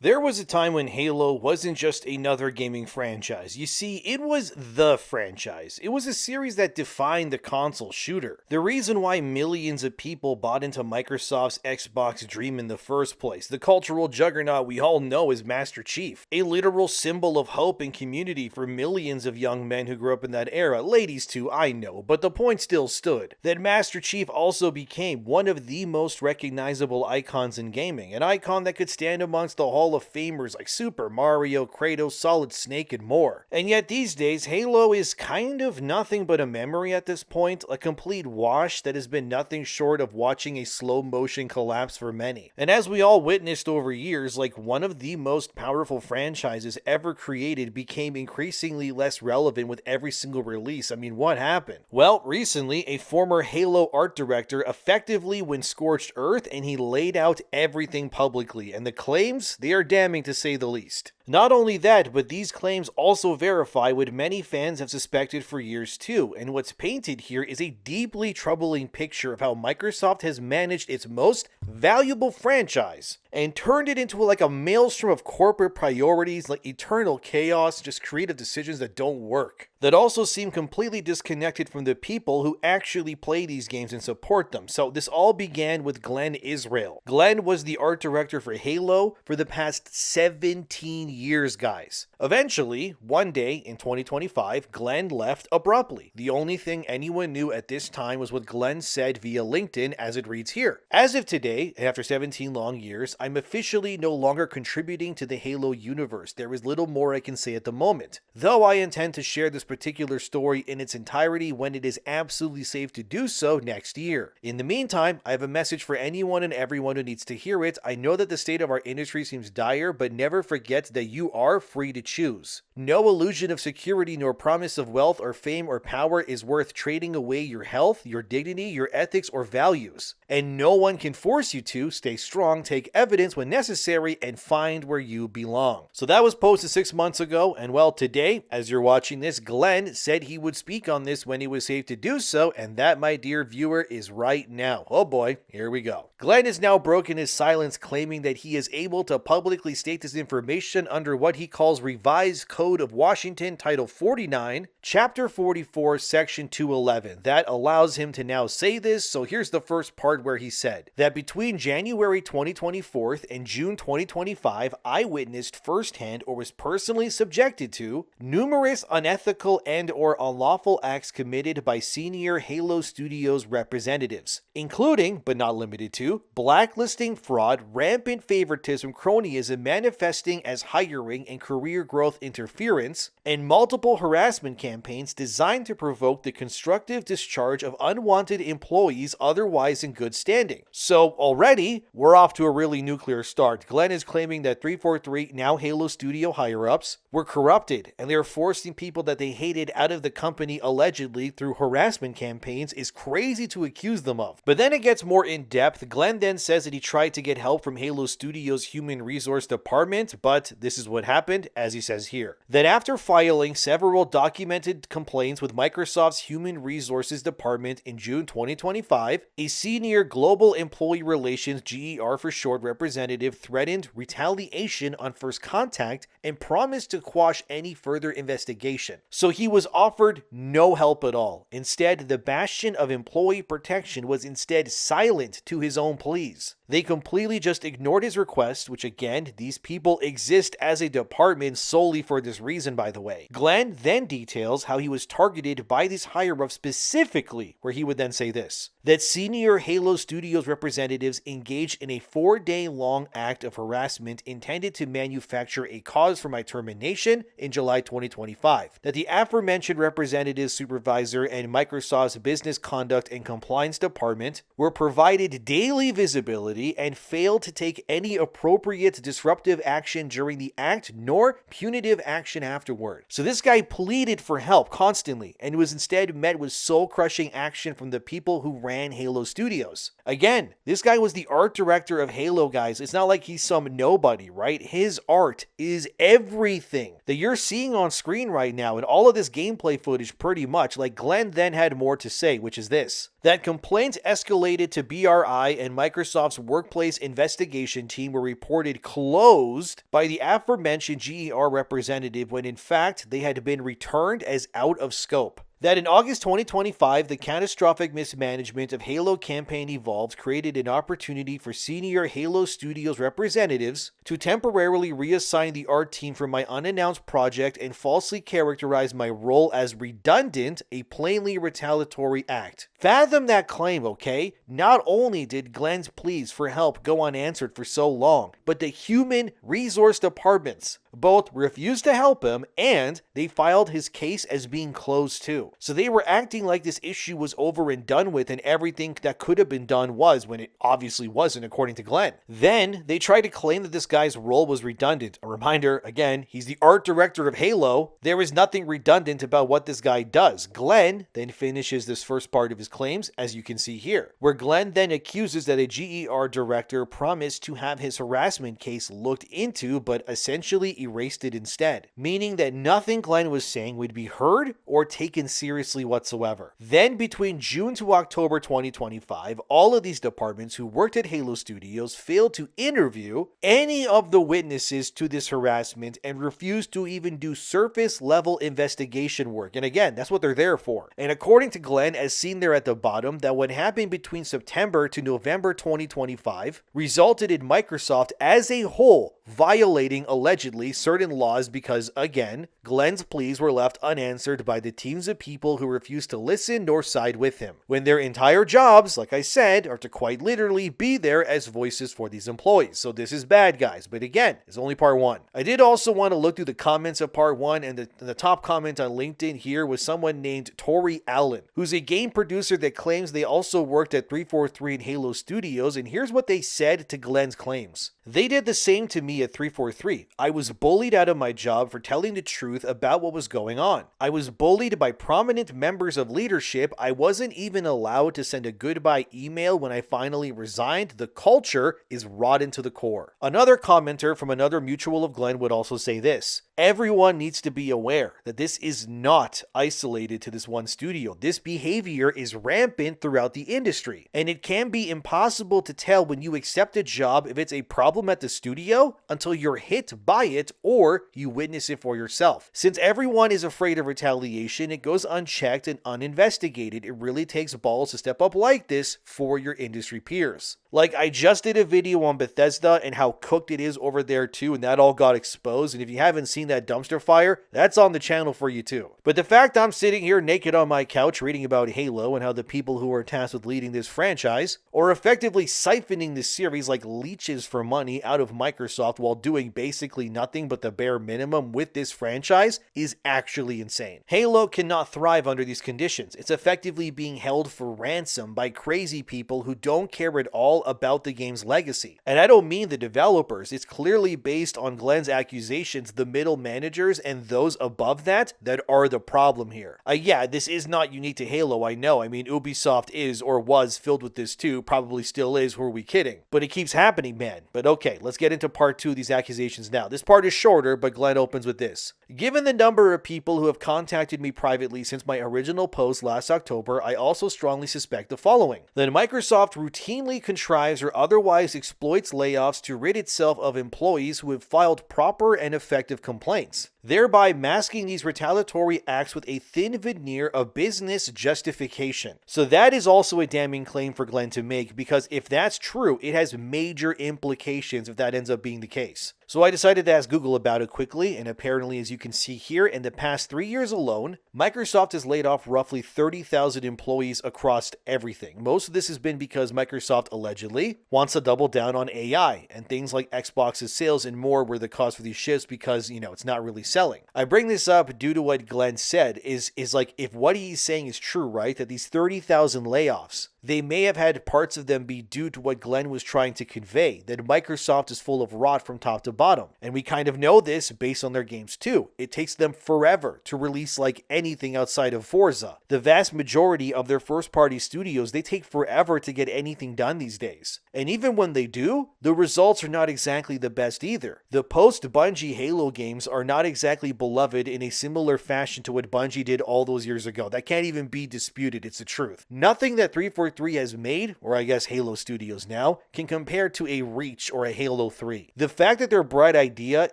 There was a time when Halo wasn't just another gaming franchise. You see, it was the franchise. It was a series that defined the console shooter. The reason why millions of people bought into Microsoft's Xbox dream in the first place. The cultural juggernaut we all know as Master Chief. A literal symbol of hope and community for millions of young men who grew up in that era. Ladies too, I know, but the point still stood. That Master Chief also became one of the most recognizable icons in gaming. An icon that could stand amongst the Hall of Famers like Super Mario, Kratos, Solid Snake, and more. And yet these days, Halo is kind of nothing but a memory at this point, a complete wash that has been nothing short of watching a slow motion collapse for many. And as we all witnessed over years, like one of the most powerful franchises ever created became increasingly less relevant with every single release. I mean, what happened? Well, recently, a former Halo art director effectively went scorched earth and he laid out everything publicly, and the claims, they are damning to say the least. Not only that, but these claims also verify what many fans have suspected for years too, and what's painted here is a deeply troubling picture of how Microsoft has managed its most valuable franchise and turned it into like a maelstrom of corporate priorities, like eternal chaos, just creative decisions that don't work, that also seem completely disconnected from the people who actually play these games and support them. So this all began with Glenn Israel. Glenn was the art director for Halo for the past 17 years, guys. Eventually, one day in 2025, Glenn left abruptly. The only thing anyone knew at this time was what Glenn said via LinkedIn, as it reads here. As of today, after 17 long years, I'm officially no longer contributing to the Halo universe. There is little more I can say at the moment, though I intend to share this particular story in its entirety when it is absolutely safe to do so next year. In the meantime, I have a message for anyone and everyone who needs to hear it. I know that the state of our industry seems dire, but never forget that you are free to choose. No illusion of security nor promise of wealth or fame or power is worth trading away your health, your dignity, your ethics, or values. And no one can force you to. Stay strong, take evidence when necessary, and find where you belong. So that was posted 6 months ago, and well, today, as you're watching this, Glenn said he would speak on this when it was safe to do so, and that, my dear viewer, is right now. Oh boy, here we go. Glenn has now broken his silence, claiming that he is able to publicly state this information under what he calls Revised Code of Washington, Title 49, Chapter 44, Section 211. That allows him to now say this, so here's the first part where he said that between January 2024 and June 2025, I witnessed firsthand or was personally subjected to numerous unethical and or unlawful acts committed by senior Halo Studios representatives, including, but not limited to, blacklisting, fraud, rampant favoritism, cronyism manifesting as hiring and career growth interference, and multiple harassment campaigns designed to provoke the constructive discharge of unwanted employees otherwise in good standing. So already, we're off to a really nuclear start. Glenn is claiming that 343, now Halo Studio higher-ups, were corrupted, and they're forcing people that they hated out of the company allegedly through harassment campaigns is crazy to accuse them of. But then it gets more in-depth. Glenn then says that he tried to get help from Halo Studios' human resource department, but this is what happened, as he says here. That after filing several documented complaints with Microsoft's human resources department in June 2025, a senior global employee relations GER for short representative threatened retaliation on first contact and promised to quash any further investigation. So he was offered no help at all. Instead, the bastion of employee protection was instead silent to his own pleas. They completely just ignored his request, which again, these people exist as a department solely for this reason, by the way. Glenn then details how he was targeted by these higher-ups specifically, where he would then say this, that senior Halo Studios representatives engaged in a 4-day-long act of harassment intended to manufacture a cause for my termination in July 2025, that the aforementioned representative supervisor and Microsoft's business conduct and compliance department were provided daily visibility and failed to take any appropriate disruptive action during the act nor punitive action afterward. So this guy pleaded for for help constantly, and was instead met with soul-crushing action from the people who ran Halo Studios. Again, this guy was the art director of Halo, guys. It's not like he's some nobody, right? His art is everything that you're seeing on screen right now, and all of this gameplay footage pretty much. Like, Glenn then had more to say, which is this: that complaints escalated to BRI and Microsoft's workplace investigation team were reported closed by the aforementioned GER representative when in fact they had been returned as out of scope. That in August 2025, the catastrophic mismanagement of Halo Campaign Evolved created an opportunity for senior Halo Studios representatives to temporarily reassign the art team for my unannounced project and falsely characterize my role as redundant, a plainly retaliatory act. Fathom that claim, okay? Not only did Glenn's pleas for help go unanswered for so long, but the human resource departments both refused to help him and they filed his case as being closed too. So they were acting like this issue was over and done with and everything that could have been done was, when it obviously wasn't, according to Glenn. Then they tried to claim that this guy's role was redundant. A reminder, again, he's the art director of Halo. There is nothing redundant about what this guy does. Glenn then finishes this first part of his claims, as you can see here, where Glenn then accuses that a GER director promised to have his harassment case looked into, but essentially erased it instead, meaning that nothing Glenn was saying would be heard or taken seriously whatsoever. Then between June to October 2025, all of these departments who worked at Halo Studios failed to interview any of the witnesses to this harassment and refused to even do surface level investigation work. And again, that's what they're there for. And according to Glenn, as seen there at the bottom, that what happened between September to November 2025 resulted in Microsoft as a whole violating allegedly certain laws because, again, Glenn's pleas were left unanswered by the teams of people who refused to listen nor side with him, when their entire jobs, like I said, are to quite literally be there as voices for these employees. So this is bad, guys, but again, it's only part one. I did also want to look through the comments of part one, and the top comment on LinkedIn here was someone named Tori Allen, who's a game producer that claims they also worked at 343 and Halo Studios, and here's what they said to Glenn's claims. They did the same to me at 343. I was bullied out of my job for telling the truth about what was going on. I was bullied by prominent members of leadership. I wasn't even allowed to send a goodbye email when I finally resigned. The culture is rotten to the core. Another commenter from another mutual of Glenn would also say this: everyone needs to be aware that this is not isolated to this one studio. This behavior is rampant throughout the industry, and it can be impossible to tell when you accept a job if it's a problem at the studio until you're hit by it or you witness it for yourself. Since everyone is afraid of retaliation, it goes unchecked and uninvestigated. It really takes balls to step up like this for your industry peers. Like, I just did a video on Bethesda and how cooked it is over there too, and that all got exposed, and if you haven't seen that dumpster fire, that's on the channel for you too. But the fact I'm sitting here naked on my couch reading about Halo and how the people who are tasked with leading this franchise are effectively siphoning this series like leeches for money out of Microsoft while doing basically nothing but the bare minimum with this franchise is actually insane. Halo cannot thrive under these conditions. It's effectively being held for ransom by crazy people who don't care at all about the game's legacy. And I don't mean the developers. It's clearly based on Glenn's accusations, the middle managers and those above that are the problem here. Yeah, this is not unique to Halo, I know. I mean, Ubisoft is or was filled with this too, probably still is, who are we kidding? But it keeps happening, man. But okay, let's get into part two of these accusations now. This part is shorter, but Glenn opens with this. Given the number of people who have contacted me privately since my original post last October, I also strongly suspect the following: that Microsoft routinely contrives or otherwise exploits layoffs to rid itself of employees who have filed proper and effective complaints, thereby masking these retaliatory acts with a thin veneer of business justification. So that is also a damning claim for Glenn to make, because if that's true, it has major implications if that ends up being the case. So I decided to ask Google about it quickly, and apparently, as you can see here, in the past 3 years alone, Microsoft has laid off roughly 30,000 employees across everything. Most of this has been because Microsoft allegedly wants to double down on AI, and things like Xbox's sales and more were the cause for these shifts because, it's not really selling. I bring this up due to what Glenn said, is like, if what he's saying is true, right, that these 30,000 layoffs They may have had parts of them be due to what Glenn was trying to convey, that Microsoft is full of rot from top to bottom. And we kind of know this based on their games too. It takes them forever to release like anything outside of Forza. The vast majority of their first-party studios, they take forever to get anything done these days. And even when they do, the results are not exactly the best either. The post-Bungie Halo games are not exactly beloved in a similar fashion to what Bungie did all those years ago. That can't even be disputed, it's the truth. Nothing that 343 has made, or I guess Halo Studios now, can compare to a Reach or a Halo 3. The fact that their bright idea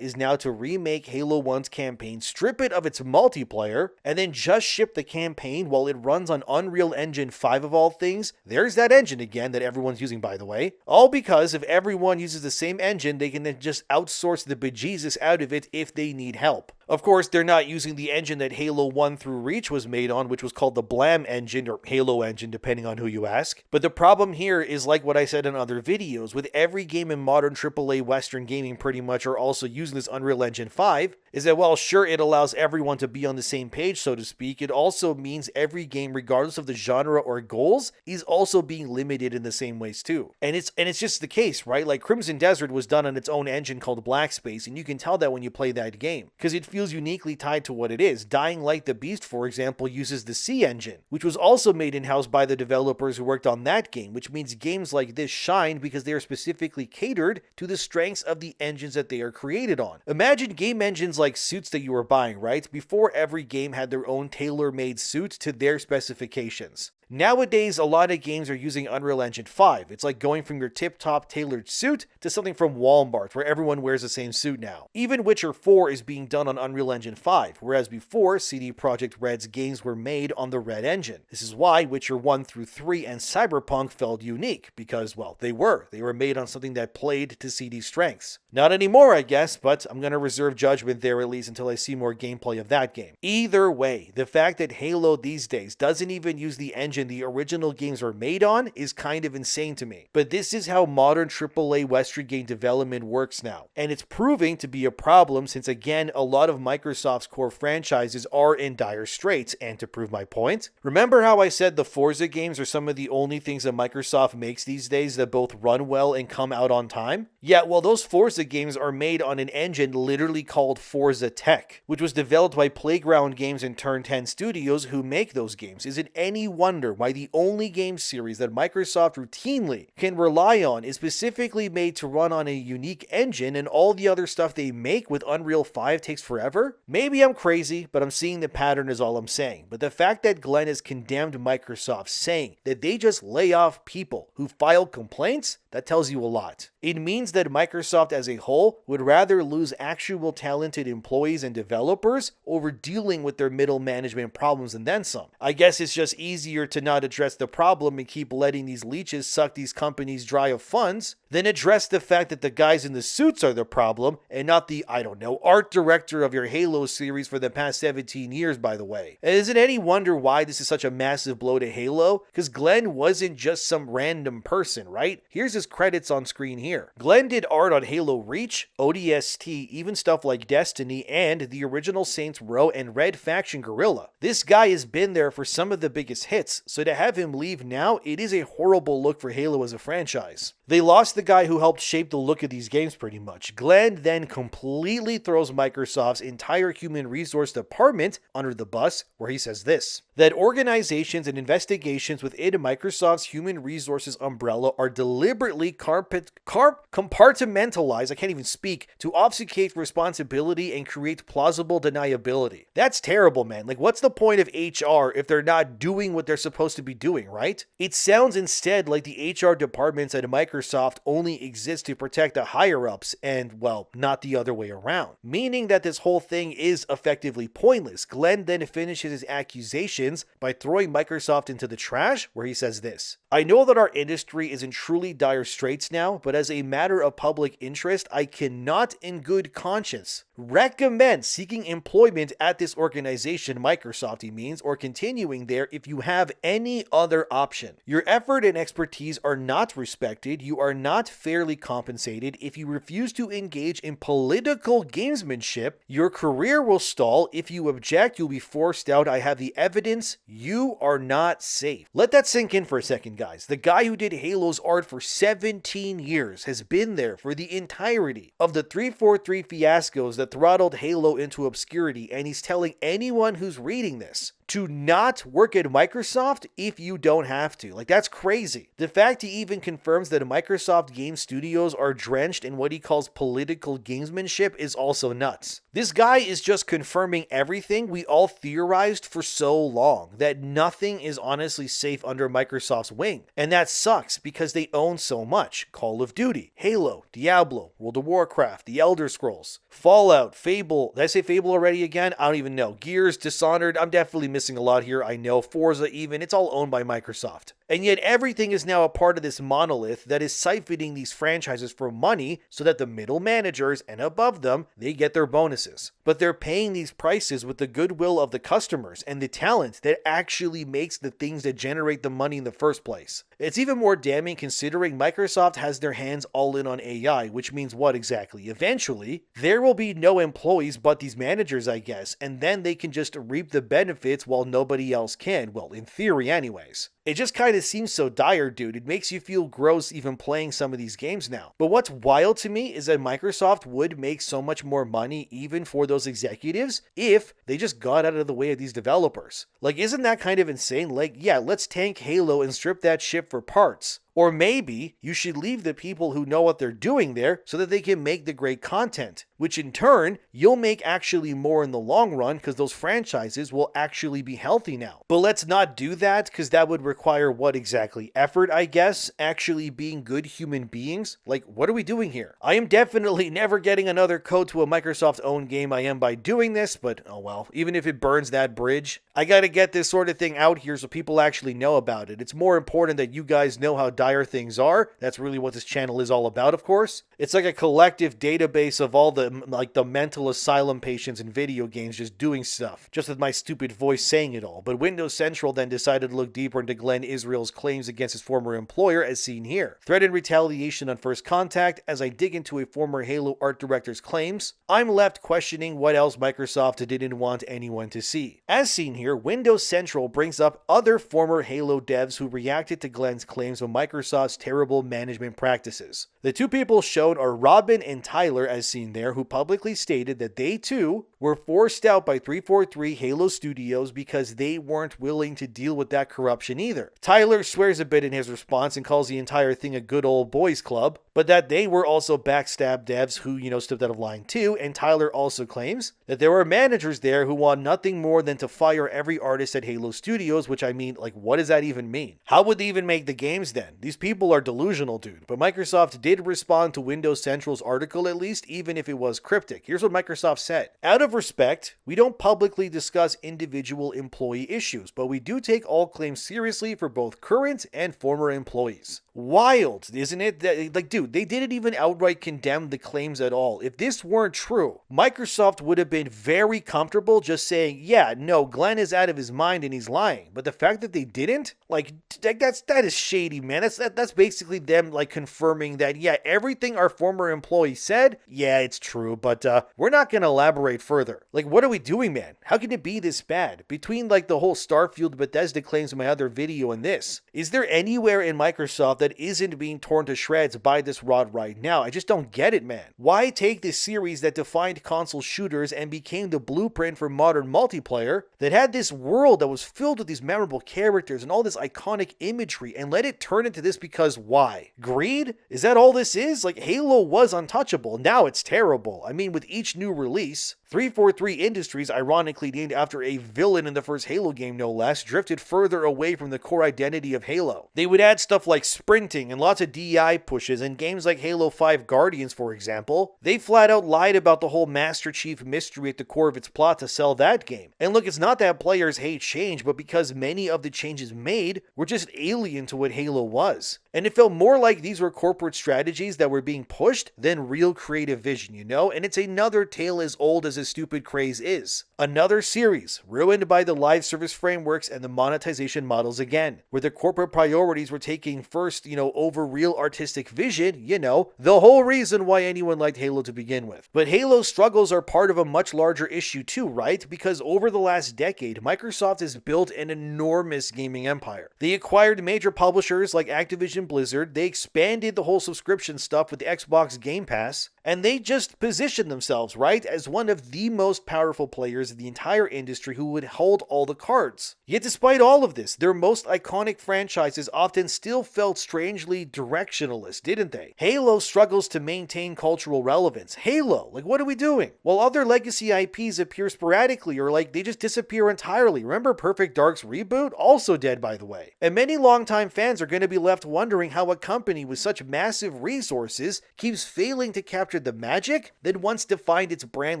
is now to remake Halo 1's campaign, strip it of its multiplayer, and then just ship the campaign while it runs on Unreal Engine 5 of all things, there's that engine again that everyone's using, by the way. All because if everyone uses the same engine, they can then just outsource the bejesus out of it if they need help. Of course, they're not using the engine that Halo 1 through Reach was made on, which was called the Blam engine, or Halo engine, depending on who you ask. But the problem here is like what I said in other videos, with every game in modern AAA Western gaming pretty much are also using this Unreal Engine 5, is that while sure it allows everyone to be on the same page, so to speak, it also means every game, regardless of the genre or goals, is also being limited in the same ways too. And it's just the case, right? Like Crimson Desert was done on its own engine called Black Space, and you can tell that when you play that game, because it feels uniquely tied to what it is. Dying Light the Beast, for example, uses the C engine, which was also made in-house by the developers who worked on that game, which means games like this shine because they are specifically catered to the strengths of the engines that they are created on. Imagine game engines like suits that you were buying, right? Before, every game had their own tailor-made suit to their specifications. Nowadays, a lot of games are using Unreal Engine 5. It's like going from your tip-top tailored suit to something from Walmart, where everyone wears the same suit now. Even Witcher 4 is being done on Unreal Engine 5, whereas before, CD Projekt Red's games were made on the Red engine. This is why Witcher 1 through 3 and Cyberpunk felt unique, because, well, they were made on something that played to CD's strengths. Not anymore, I guess, but I'm gonna reserve judgment there at least until I see more gameplay of that game. Either way, the fact that Halo these days doesn't even use the engine the original games were made on is kind of insane to me. But this is how modern AAA Western game development works now. And it's proving to be a problem since, again, a lot of Microsoft's core franchises are in dire straits. And to prove my point, remember how I said the Forza games are some of the only things that Microsoft makes these days that both run well and come out on time? Yeah, well, those Forza games are made on an engine literally called Forza Tech, which was developed by Playground Games and Turn 10 Studios, who make those games. Is it any wonder why the only game series that Microsoft routinely can rely on is specifically made to run on a unique engine, and all the other stuff they make with Unreal 5 takes forever? Maybe I'm crazy, but I'm seeing the pattern is all I'm saying. But the fact that Glenn has condemned Microsoft, saying that they just lay off people who file complaints, that tells you a lot. It means that Microsoft as a whole would rather lose actual talented employees and developers over dealing with their middle management problems and then some. I guess it's just easier to not address the problem and keep letting these leeches suck these companies dry of funds than address the fact that the guys in the suits are the problem and not the, I don't know, art director of your Halo series for the past 17 years, by the way. And is it any wonder why this is such a massive blow to Halo? Because Glenn wasn't just some random person, right? Here's his credits on screen here. Glenn did art on Halo Reach, ODST, even stuff like Destiny, and the original Saints Row and Red Faction Guerrilla. This guy has been there for some of the biggest hits, so to have him leave now, it is a horrible look for Halo as a franchise. They lost the guy who helped shape the look of these games pretty much. Glenn then completely throws Microsoft's entire human resource department under the bus, where he says this: that organizations and investigations within Microsoft's human resources umbrella are deliberately compartmentalized, I can't even speak, to obfuscate responsibility and create plausible deniability. That's terrible, man. Like, what's the point of HR if they're not doing what they're supposed to be doing, right? It sounds instead like the HR departments at Microsoft only exist to protect the higher-ups and, well, not the other way around. Meaning that this whole thing is effectively pointless. Glenn then finishes his accusations by throwing Microsoft into the trash, where he says this: I know that our industry is in truly dire straits now, but as a matter of public interest, I cannot in good conscience recommend seeking employment at this organization, Microsoft he means, or continuing there if you have any other option. Your effort and expertise are not respected, you are not not fairly compensated, if you refuse to engage in political gamesmanship, your career will stall. If you object, you'll be forced out. I have the evidence. You are not safe. Let that sink in for a second, guys. The guy who did Halo's art for 17 years has been there for the entirety of the 343 fiascos that throttled Halo into obscurity, and he's telling anyone who's reading this to not work at Microsoft if you don't have to. Like, that's crazy. The fact he even confirms that Microsoft game studios are drenched in what he calls political gamesmanship is also nuts. This guy is just confirming everything we all theorized for so long, that nothing is honestly safe under Microsoft's wing. And that sucks because they own so much. Call of Duty, Halo, Diablo, World of Warcraft, The Elder Scrolls, Fallout, Fable. Did I say Fable already again? I don't even know. Gears, Dishonored. I'm definitely missing a lot here, I know. Forza even. It's all owned by Microsoft. And yet everything is now a part of this monolith that is siphoning these franchises for money so that the middle managers and above them, they get their bonuses. But they're paying these prices with the goodwill of the customers and the talent that actually makes the things that generate the money in the first place. It's even more damning considering Microsoft has their hands all in on AI, which means what exactly? Eventually, there will be no employees but these managers, I guess, and then they can just reap the benefits while nobody else can. Well, in theory anyways. It just kind of seems so dire, dude. It makes you feel gross even playing some of these games now. But what's wild to me is that Microsoft would make so much more money even for those executives if they just got out of the way of these developers. Like, isn't that kind of insane? Like, yeah, let's tank Halo and strip that ship for parts. Or maybe you should leave the people who know what they're doing there so that they can make the great content, which in turn, you'll make actually more in the long run because those franchises will actually be healthy now. But let's not do that because that would require what exactly? Effort, I guess? Actually being good human beings? Like, what are we doing here? I am definitely never getting another code to a Microsoft-owned game I am by doing this, but oh well, even if it burns that bridge, I gotta get this sort of thing out here so people actually know about it. It's more important that you guys know how dire things are. That's really what this channel is all about, of course. It's like a collective database of all the mental asylum patients in video games just doing stuff, just with my stupid voice saying it all. But Windows Central then decided to look deeper into Glenn Israel's claims against his former employer, as seen here. Threat and retaliation on first contact. As I dig into a former Halo art director's claims, I'm left questioning what else Microsoft didn't want anyone to see. As seen here, Windows Central brings up other former Halo devs who reacted to Glenn's claims of Microsoft's terrible management practices. The two people shown are Robin and Tyler, as seen there, who publicly stated that they too were forced out by 343 Halo Studios because they weren't willing to deal with that corruption either. Tyler swears a bit in his response and calls the entire thing a good old boys club, but that they were also backstab devs who, stepped out of line too, and Tyler also claims that there were managers there who want nothing more than to fire every artist at Halo Studios, which I mean, like, what does that even mean? How would they even make the games then? These people are delusional, dude. But Microsoft did respond to Windows Central's article at least, even if it was cryptic. Here's what Microsoft said. Out of respect, we don't publicly discuss individual employee issues, but we do take all claims seriously for both current and former employees. Wild, isn't it? Like, dude, they didn't even outright condemn the claims at all. If this weren't true, Microsoft would have been very comfortable just saying, yeah, no, Glenn is out of his mind and he's lying. But the fact that they didn't, that is shady, man. That's basically them, confirming that, yeah, everything our former employee said, yeah, it's true, but we're not going to elaborate further. Like, what are we doing, man? How can it be this bad? Between, the whole Starfield Bethesda claims in my other video and this, is there anywhere in Microsoft that isn't being torn to shreds by this rod right now? I just don't get it, man. Why take this series that defined console shooters and became the blueprint for modern multiplayer, that had this world that was filled with these memorable characters and all this iconic imagery, and let it turn into this because why? Greed? Is that all this is? Halo was untouchable. Now it's terrible. I mean, with each new release, 343 Industries, ironically named after a villain in the first Halo game no less, drifted further away from the core identity of Halo. They would add stuff like sprinting and lots of DI pushes in games like Halo 5 Guardians, for example. They flat out lied about the whole Master Chief mystery at the core of its plot to sell that game. And look, it's not that players hate change, but because many of the changes made were just alien to what Halo was. And it felt more like these were corporate strategies that were being pushed than real creative vision, And it's another tale as old as this stupid craze is. Another series ruined by the live service frameworks and the monetization models again, where the corporate priorities were taking first, over real artistic vision, the whole reason why anyone liked Halo to begin with. But Halo's struggles are part of a much larger issue too, right? Because over the last decade, Microsoft has built an enormous gaming empire. They acquired major publishers like Activision Blizzard, they expanded the whole subscription stuff with the Xbox Game Pass, and they just positioned themselves, right, as one of the most powerful players in the entire industry who would hold all the cards. Yet despite all of this, their most iconic franchises often still felt strangely directionless, didn't they? Halo struggles to maintain cultural relevance. Halo, what are we doing? While other legacy IPs appear sporadically or they just disappear entirely. Remember Perfect Dark's reboot? Also dead, by the way. And many longtime fans are going to be left wondering how a company with such massive resources keeps failing to capture the magic that once defined its brand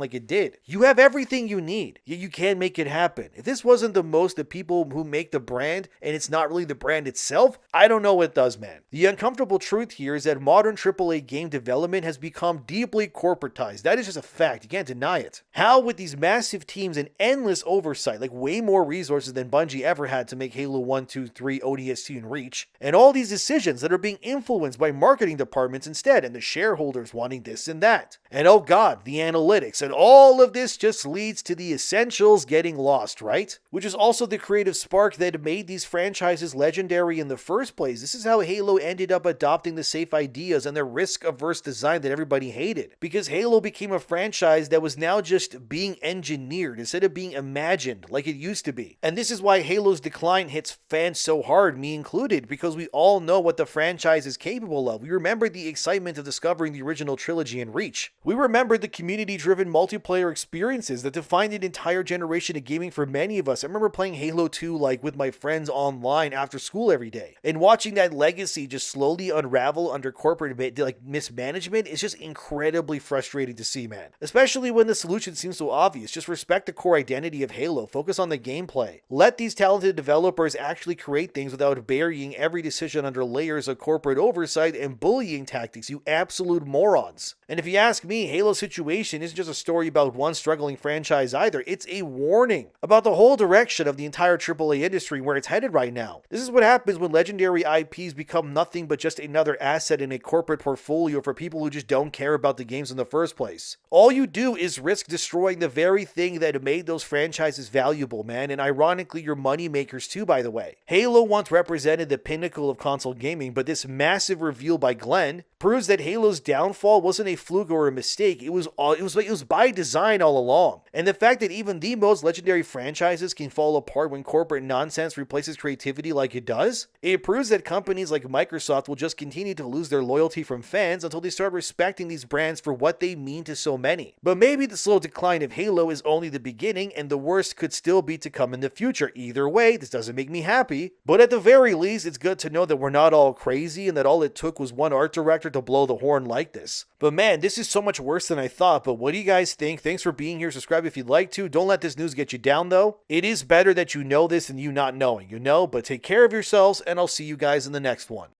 like it did. You have everything you need, yet you can't make it happen. If this wasn't the most the people who make the brand and it's not really the brand itself, I don't know what does, man. The uncomfortable truth here is that modern AAA game development has become deeply corporatized. That is just a fact. You can't deny it. How with these massive teams and endless oversight, way more resources than Bungie ever had to make Halo 1, 2, 3, ODST, and Reach, and all these decisions that are being influenced by marketing departments instead, and the shareholders wanting this and that. And oh god, the analytics, and all of this just leads to the essentials getting lost, right? Which is also the creative spark that made these franchises legendary in the first place. This is how Halo ended up adopting the safe ideas and the risk-averse design that everybody hated. Because Halo became a franchise that was now just being engineered instead of being imagined like it used to be. And this is why Halo's decline hits fans so hard, me included, because we all know what the franchise is capable of. We remember the excitement of discovering the original trilogy and Reach. We remember the community-driven multiplayer experiences that defined an entire generation of gaming for many of us. I remember playing Halo 2 with my friends online after school every day, and watching that legacy just slowly unravel under corporate mismanagement is just incredibly frustrating to see, man. Especially when the solution seems so obvious. Just respect the core identity of Halo, focus on the gameplay. Let these talented developers actually create things without burying every decision under layers of corporate oversight and bullying tactics, you absolute morons. And if you ask me, Halo's situation isn't just a story about one struggling franchise either. It's a warning about the whole direction of the entire AAA industry where it's headed right now. This is what happens when legendary IPs become nothing but just another asset in a corporate portfolio for people who just don't care about the games in the first place. All you do is risk destroying the very thing that made those franchises valuable, man, and ironically your money makers too, by the way. Halo once represented the pinnacle of console gaming, but this massive reveal by Glenn proves that Halo's downfall wasn't a fluke or a mistake. It was by design all along. And the fact that even the most legendary franchises can fall apart when corporate nonsense replaces creativity like it does, it proves that companies like Microsoft will just continue to lose their loyalty from fans until they start respecting these brands for what they mean to so many. But maybe the slow decline of Halo is only the beginning, and the worst could still be to come in the future. Either way, this doesn't make me happy, but at the very least, it's good to know that we're not all crazy and that all it took was one art director to blow the horn like this. But man, this is so much worse than I thought. But what do you guys think? Thanks for being here. Subscribe if you'd like to. Don't let this news get you down though. It is better that you know this than you not knowing, but take care of yourselves, and I'll see you guys in the next one.